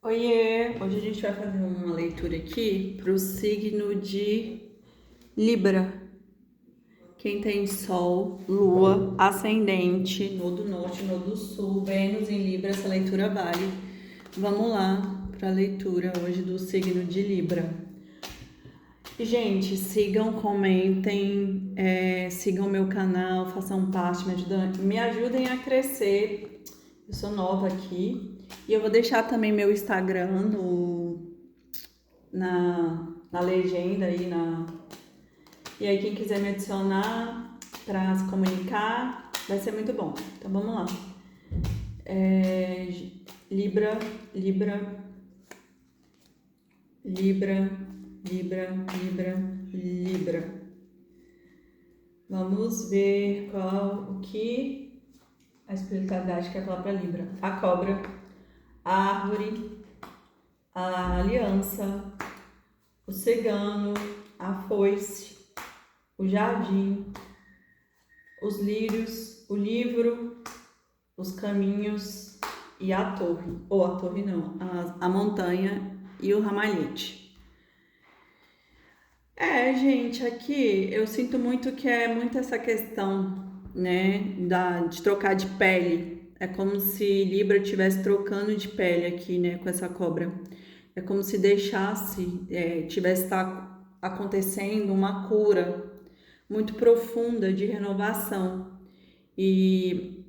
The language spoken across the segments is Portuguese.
Oiê! Hoje a gente vai fazer uma leitura aqui para o signo de Libra. Quem tem Sol, Lua, Ascendente, Nodo Norte, Nodo Sul, Vênus em Libra, essa leitura vale. Vamos lá para a leitura hoje do signo de Libra. Gente, sigam, comentem, sigam meu canal, façam parte, me ajudem a crescer. Eu sou nova aqui e eu vou deixar também meu Instagram na legenda aí, e aí quem quiser me adicionar para se comunicar, vai ser muito bom. Então vamos lá. É, Libra, Libra, Libra, Libra, Libra, Libra. Vamos ver o que a espiritualidade quer falar para Libra. A cobra, a árvore, a aliança, o cigano, a foice, o jardim, os lírios, o livro, os caminhos e a torre. Ou a torre não, a montanha e o ramalhete. Gente, aqui eu sinto muito que é muito essa questão, né, de trocar de pele. É como se Libra estivesse trocando de pele aqui, né, com essa cobra. É como se deixasse, tivesse acontecendo uma cura muito profunda de renovação. E,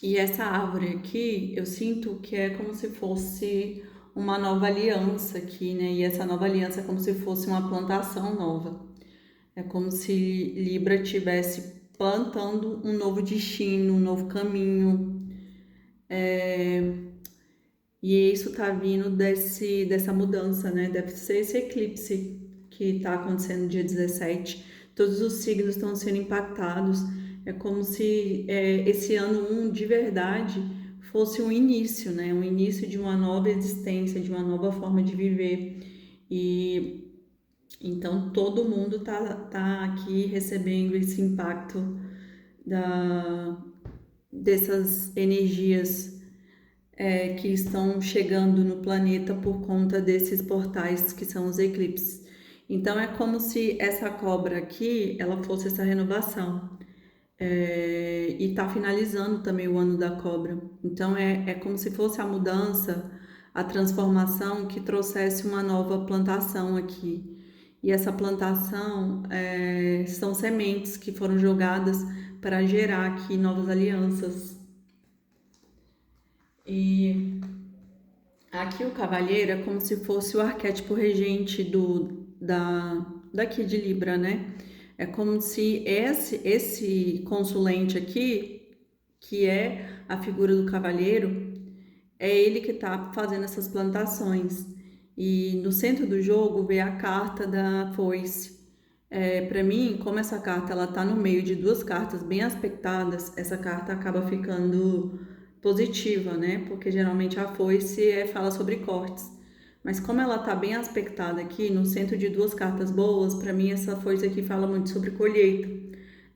e essa árvore aqui, eu sinto que é como se fosse uma nova aliança aqui, né? E essa nova aliança é como se fosse uma plantação nova. É como se Libra estivesse plantando um novo destino, um novo caminho. E isso tá vindo dessa mudança, né? Deve ser esse eclipse que tá acontecendo no dia 17. Todos os signos estão sendo impactados. É como se esse ano 1 de verdade fosse um início, né? Um início de uma nova existência, de uma nova forma de viver. E então todo mundo tá aqui recebendo esse impacto dessas energias que estão chegando no planeta por conta desses portais que são os eclipses. Então é como se essa cobra aqui, ela fosse essa renovação. E está finalizando também o ano da cobra. Então é como se fosse a mudança, a transformação que trouxesse uma nova plantação aqui. E essa plantação são sementes que foram jogadas para gerar aqui novas alianças. E aqui o cavalheiro é como se fosse o arquétipo regente daqui de Libra, né? É como se esse consulente aqui, que é a figura do cavalheiro, é ele que está fazendo essas plantações. E no centro do jogo vê a carta da foice. Para mim, como essa carta ela tá no meio de duas cartas bem aspectadas, essa carta acaba ficando positiva, né? Porque geralmente a foice fala sobre cortes. Mas como ela tá bem aspectada aqui, no centro de duas cartas boas, para mim essa foice aqui fala muito sobre colheita.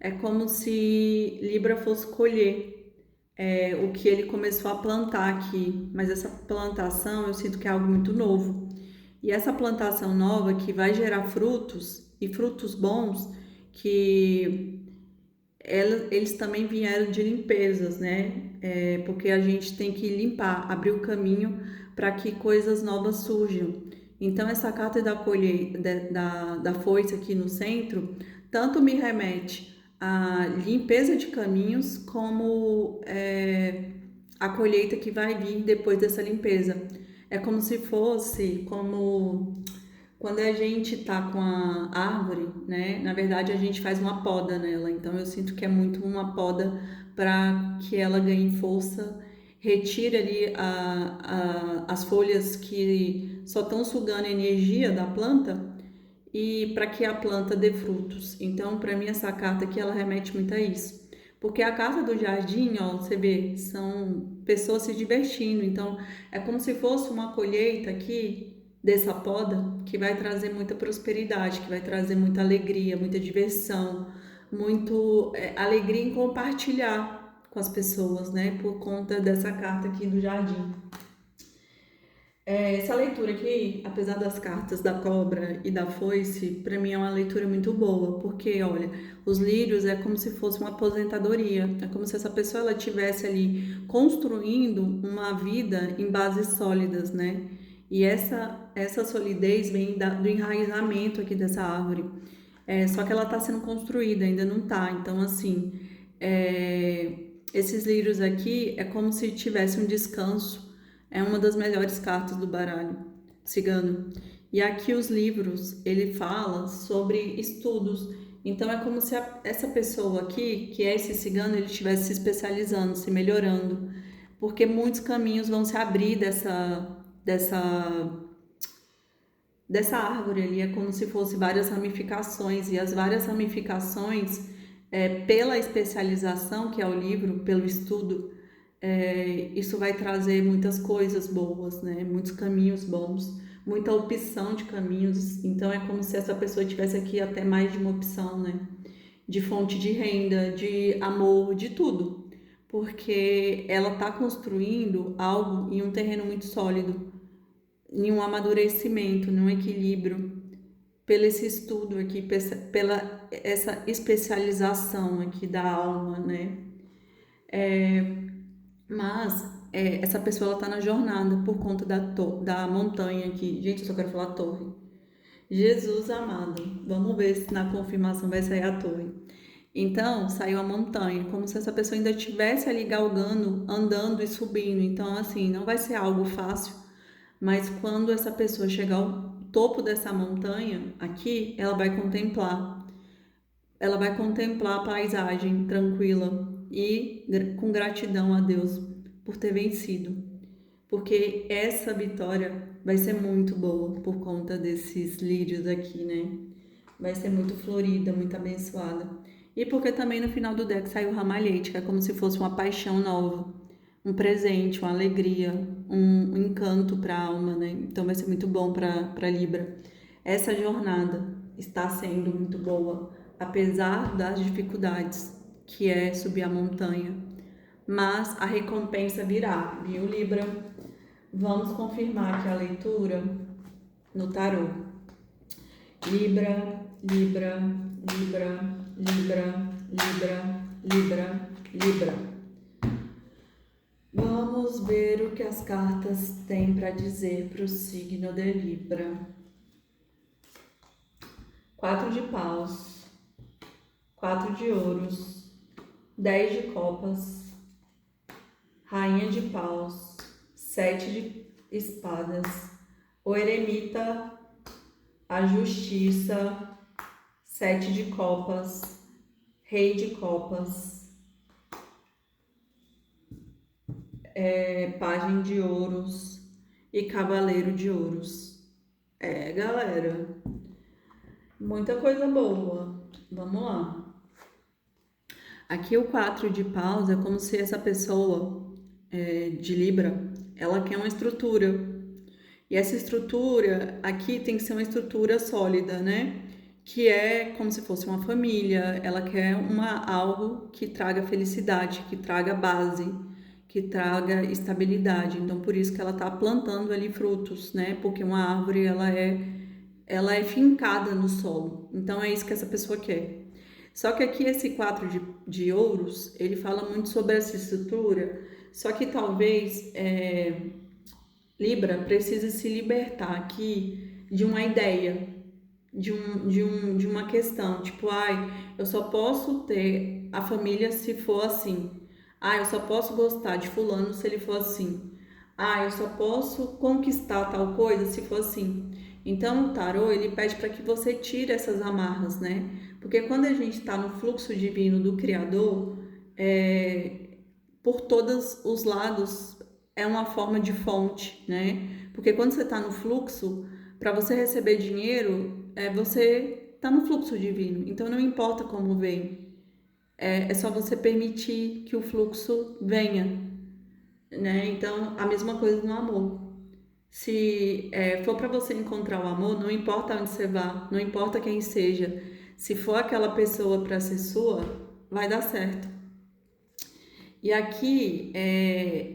É como se Libra fosse colher o que ele começou a plantar aqui. Mas essa plantação eu sinto que é algo muito novo. E essa plantação nova que vai gerar frutos e frutos bons, que eles também vieram de limpezas, né? Porque a gente tem que limpar, abrir o caminho para que coisas novas surjam. Então, essa carta da colheita, da foice aqui no centro, tanto me remete à limpeza de caminhos, como a colheita que vai vir depois dessa limpeza. É como se fosse, como quando a gente tá com a árvore, né? Na verdade, a gente faz uma poda nela. Então, eu sinto que é muito uma poda para que ela ganhe força, retire ali as folhas que só estão sugando a energia da planta e para que a planta dê frutos. Então, para mim, essa carta aqui ela remete muito a isso. Porque a carta do jardim, ó, você vê, são pessoas se divertindo. Então, é como se fosse uma colheita aqui dessa poda que vai trazer muita prosperidade, que vai trazer muita alegria, muita diversão, muito alegria em compartilhar com as pessoas, né? Por conta dessa carta aqui do jardim. Essa leitura aqui, apesar das cartas da cobra e da foice, para mim é uma leitura muito boa, porque olha, os lírios é como se fosse uma aposentadoria, é como se essa pessoa ela tivesse ali construindo uma vida em bases sólidas, né? E essa solidez vem do enraizamento aqui dessa árvore. Só que ela está sendo construída, ainda não está. Então, assim, esses lírios aqui é como se tivesse um descanso. É uma das melhores cartas do baralho cigano. E aqui os livros, ele fala sobre estudos. Então é como se essa pessoa aqui, que é esse cigano, ele estivesse se especializando, se melhorando. Porque muitos caminhos vão se abrir dessa árvore ali. É como se fosse várias ramificações. E as várias ramificações, pela especialização, que é o livro, pelo estudo, isso vai trazer muitas coisas boas, né? Muitos caminhos bons, muita opção de caminhos. Então é como se essa pessoa tivesse aqui até mais de uma opção, né? De fonte de renda, de amor, de tudo. Porque ela está construindo algo em um terreno muito sólido, em um amadurecimento, num equilíbrio, pelo esse estudo aqui, pela essa especialização aqui da alma, né? Mas essa pessoa ela tá na jornada por conta da montanha aqui. Gente, eu só quero falar torre. Jesus amado. Vamos ver se na confirmação vai sair a torre. Então, saiu a montanha, como se essa pessoa ainda estivesse ali galgando, andando e subindo. Então, assim, não vai ser algo fácil, mas quando essa pessoa chegar ao topo dessa montanha aqui, ela vai contemplar. Ela vai contemplar a paisagem tranquila e com gratidão a Deus por ter vencido, porque essa vitória vai ser muito boa por conta desses lírios aqui, né? Vai ser muito florida, muito abençoada. E porque também no final do deck saiu o ramalhete, que é como se fosse uma paixão nova, um presente, uma alegria, um encanto para a alma, né? Então vai ser muito bom para Libra. Essa jornada está sendo muito boa, apesar das dificuldades, que é subir a montanha. Mas a recompensa virá, viu, Libra? Vamos confirmar aqui a leitura no tarô. Libra, Libra, Libra, Libra, Libra, Libra, Libra. Vamos ver o que as cartas têm para dizer para o signo de Libra. 4 de paus, 4 de ouros, 10 de copas, rainha de paus, 7 de espadas, o eremita, a justiça, 7 de copas, rei de copas, pajem de ouros e cavaleiro de ouros. Galera, muita coisa boa. Vamos lá. Aqui o 4 de paus é como se essa pessoa de Libra, ela quer uma estrutura. E essa estrutura aqui tem que ser uma estrutura sólida, né? Que é como se fosse uma família. Ela quer algo que traga felicidade, que traga base, que traga estabilidade. Então, por isso que ela está plantando ali frutos, né? Porque uma árvore, ela é fincada no solo. Então, é isso que essa pessoa quer. Só que aqui esse 4 de ouros, ele fala muito sobre essa estrutura, só que talvez Libra precisa se libertar aqui de uma ideia, de uma questão, tipo, eu só posso ter a família se for assim. Eu só posso gostar de fulano se ele for assim. Eu só posso conquistar tal coisa se for assim. Então, o tarô, ele pede para que você tire essas amarras, né? Porque quando a gente está no fluxo divino do Criador, por todos os lados é uma forma de fonte, né? Porque quando você está no fluxo, para você receber dinheiro, você está no fluxo divino. Então não importa como vem, é só você permitir que o fluxo venha, né? Então a mesma coisa no amor. Se for para você encontrar o amor, não importa onde você vá, não importa quem seja, se for aquela pessoa para ser sua, vai dar certo. E aqui,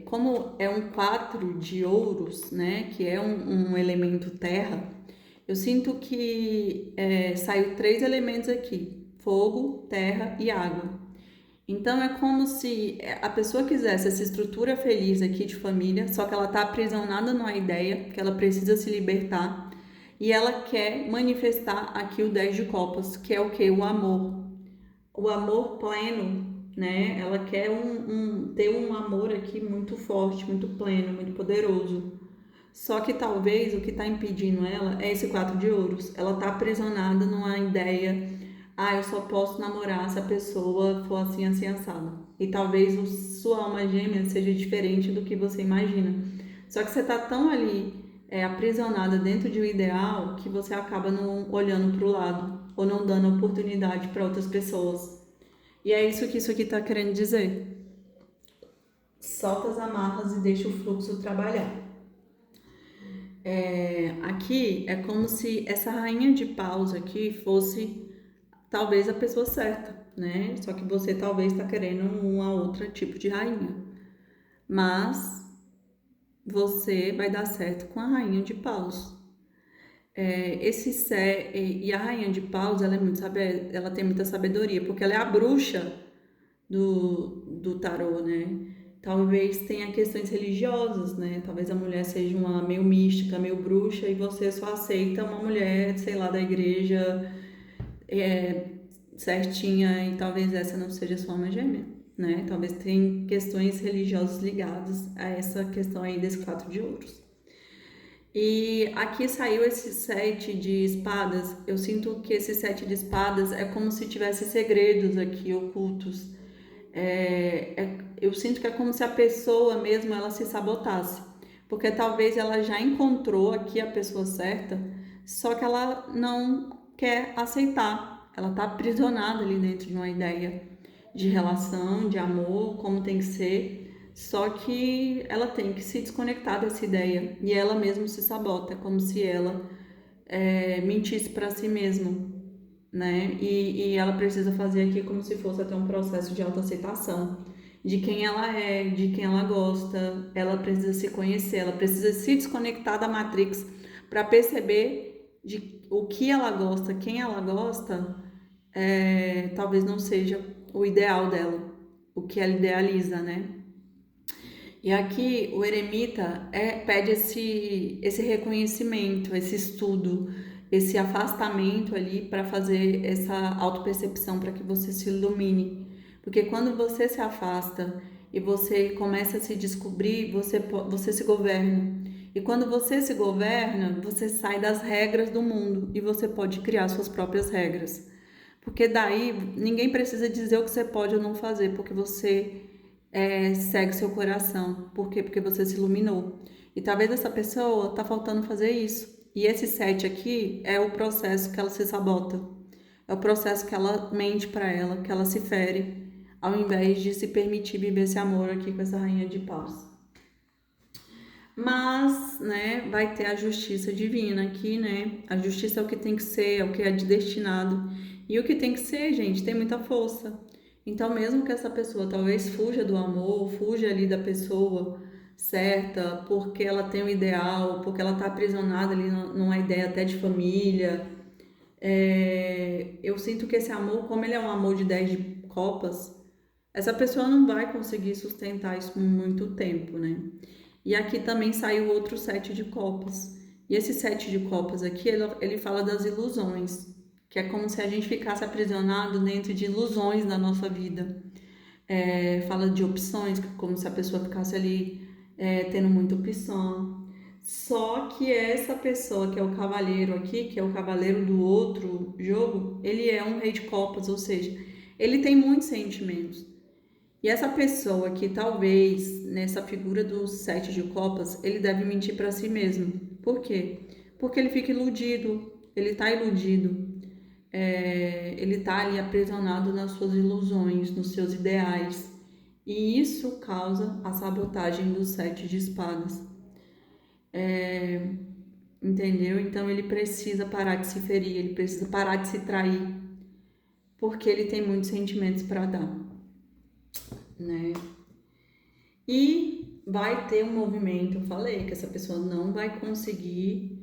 como é um 4 de ouros, né, que é um elemento terra, eu sinto que saiu 3 elementos aqui: fogo, terra e água. Então é como se a pessoa quisesse essa estrutura feliz aqui de família, só que ela está aprisionada numa ideia que ela precisa se libertar e ela quer manifestar aqui o 10 de copas, que é o que? O amor. O amor pleno, né? Ela quer ter um amor aqui muito forte, muito pleno, muito poderoso. Só que talvez o que está impedindo ela é esse 4 de ouros. Ela está aprisionada numa ideia: eu só posso namorar se a pessoa for assim, assim, assada. E talvez sua alma gêmea seja diferente do que você imagina. Só que você está tão ali aprisionada dentro de um ideal que você acaba não olhando para o lado ou não dando oportunidade para outras pessoas. E é isso que isso aqui está querendo dizer. Solta as amarras e deixa o fluxo trabalhar. Aqui é como se essa rainha de paus aqui fosse talvez a pessoa certa, né? Só que você talvez está querendo uma outra tipo de rainha. Mas você vai dar certo com a rainha de paus. E a rainha de paus, ela tem muita sabedoria, porque ela é a bruxa do tarô, né? Talvez tenha questões religiosas, né? Talvez a mulher seja uma meio mística, meio bruxa, e você só aceita uma mulher, sei lá, da igreja certinha, e talvez essa não seja sua alma gêmea, né? Talvez tenha questões religiosas ligadas a essa questão aí desse 4 de ouros. E aqui saiu esse 7 de espadas. Eu sinto que esse 7 de espadas é como se tivesse segredos aqui ocultos. Eu sinto que é como se a pessoa mesmo ela se sabotasse, porque talvez ela já encontrou aqui a pessoa certa, só que ela não quer aceitar. Ela está aprisionada ali dentro de uma ideia de relação, de amor, como tem que ser, só que ela tem que se desconectar dessa ideia e ela mesma se sabota, como se ela mentisse para si mesma, né? E ela precisa fazer aqui como se fosse até um processo de autoaceitação de quem ela é, de quem ela gosta. Ela precisa se conhecer, ela precisa se desconectar da Matrix para perceber de o que ela gosta, quem ela gosta, talvez não seja o ideal dela, o que ela idealiza, né? E aqui o eremita pede esse reconhecimento, esse estudo, esse afastamento ali para fazer essa autopercepção, para que você se ilumine. Porque quando você se afasta e você começa a se descobrir, você se governa. E quando você se governa, você sai das regras do mundo e você pode criar suas próprias regras. Porque daí ninguém precisa dizer o que você pode ou não fazer, porque você segue seu coração. Por quê? Porque você se iluminou. E talvez essa pessoa tá faltando fazer isso. E esse 7 aqui é o processo que ela se sabota. É o processo que ela mente para ela, que ela se fere, ao invés de se permitir viver esse amor aqui com essa rainha de paus. Mas, né, vai ter a justiça divina aqui, né? A justiça é o que tem que ser, é o que é destinado. E o que tem que ser, gente, tem muita força. Então, mesmo que essa pessoa talvez fuja do amor, fuja ali da pessoa certa, porque ela tem um ideal, porque ela tá aprisionada ali numa ideia até de família, eu sinto que esse amor, como ele é um amor de 10 de copas, essa pessoa não vai conseguir sustentar isso por muito tempo, né? E aqui também saiu outro 7 de copas. E esse 7 de copas aqui, ele fala das ilusões, que é como se a gente ficasse aprisionado dentro de ilusões da nossa vida. Fala de opções, como se a pessoa ficasse ali tendo muita opção. Só que essa pessoa que é o cavaleiro aqui, que é o cavaleiro do outro jogo, ele é um rei de copas, ou seja, ele tem muitos sentimentos. E essa pessoa que talvez nessa figura do 7 de copas, ele deve mentir para si mesmo. Por quê? Porque ele fica iludido, ele tá iludido. Ele tá ali aprisionado nas suas ilusões, nos seus ideais. E isso causa a sabotagem do 7 de espadas. Entendeu? Então ele precisa parar de se ferir, ele precisa parar de se trair, porque ele tem muitos sentimentos para dar, né? E vai ter um movimento, eu falei, que essa pessoa não vai conseguir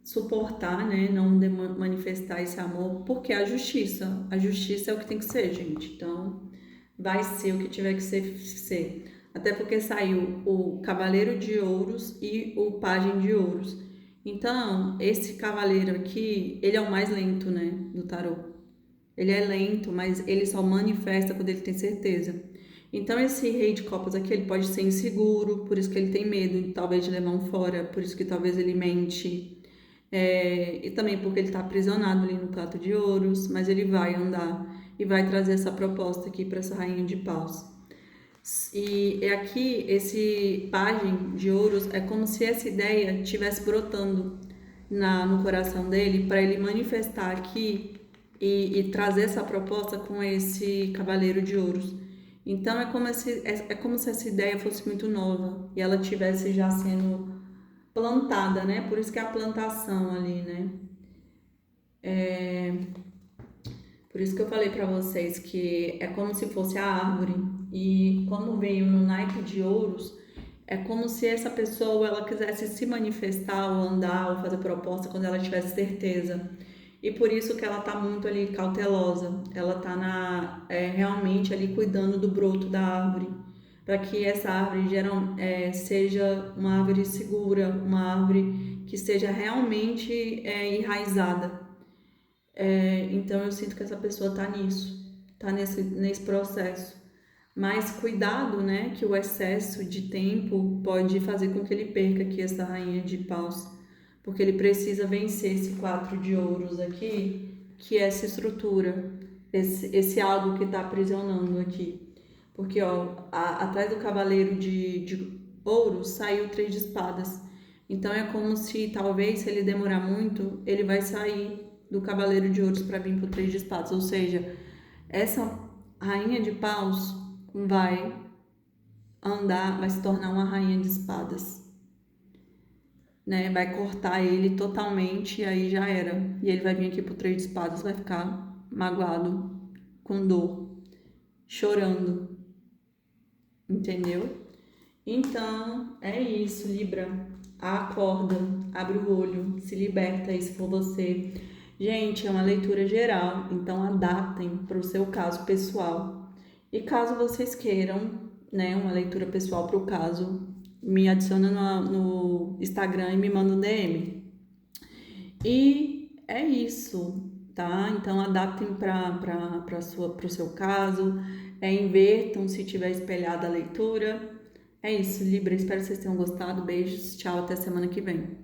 suportar, né, não manifestar esse amor, porque a justiça é o que tem que ser, gente. Então, vai ser o que tiver que ser. Até porque saiu o Cavaleiro de Ouros e o Pajem de Ouros. Então, esse cavaleiro aqui, ele é o mais lento, né, do tarô. Ele é lento, mas ele só manifesta quando ele tem certeza. Então, esse rei de copas aqui, ele pode ser inseguro, por isso que ele tem medo, talvez, de levar um fora, por isso que talvez ele mente. E também porque ele está aprisionado ali no prato de ouros, mas ele vai andar e vai trazer essa proposta aqui para essa rainha de paus. E é aqui, esse pajem de ouros, é como se essa ideia estivesse brotando no coração dele para ele manifestar aqui e trazer essa proposta com esse cavaleiro de ouros. Então é como se essa ideia fosse muito nova e ela tivesse já sendo plantada, né? Por isso que é a plantação ali, né? Por isso que eu falei para vocês que é como se fosse a árvore e quando veio no naipe de ouros, é como se essa pessoa ela quisesse se manifestar ou andar ou fazer proposta quando ela tivesse certeza. E por isso que ela tá muito ali cautelosa. Ela tá realmente ali cuidando do broto da árvore, para que essa árvore seja uma árvore segura, uma árvore que seja realmente enraizada. Então eu sinto que essa pessoa tá nisso, tá nesse processo. Mas cuidado, né, que o excesso de tempo pode fazer com que ele perca aqui essa rainha de paus, porque ele precisa vencer esse 4 de ouros aqui, que é essa estrutura, esse algo que está aprisionando aqui. Porque, ó, atrás do cavaleiro de ouros saiu 3 de espadas. Então é como se, talvez, se ele demorar muito, ele vai sair do cavaleiro de ouros para vir pro 3 de espadas. Ou seja, essa rainha de paus vai andar, vai se tornar uma rainha de espadas, né? Vai cortar ele totalmente e aí já era. E ele vai vir aqui pro 3 de espadas, vai ficar magoado, com dor, chorando, entendeu? Então, é isso, Libra. Acorda, abre o olho, se liberta aí se for você. Gente, é uma leitura geral, então adaptem para o seu caso pessoal. E caso vocês queiram, né, uma leitura pessoal para o caso, me adiciona no Instagram e me manda um DM. E é isso, tá? Então adaptem para o seu caso, invertam se tiver espelhada a leitura. É isso, Libra. Espero que vocês tenham gostado. Beijos, tchau, até semana que vem.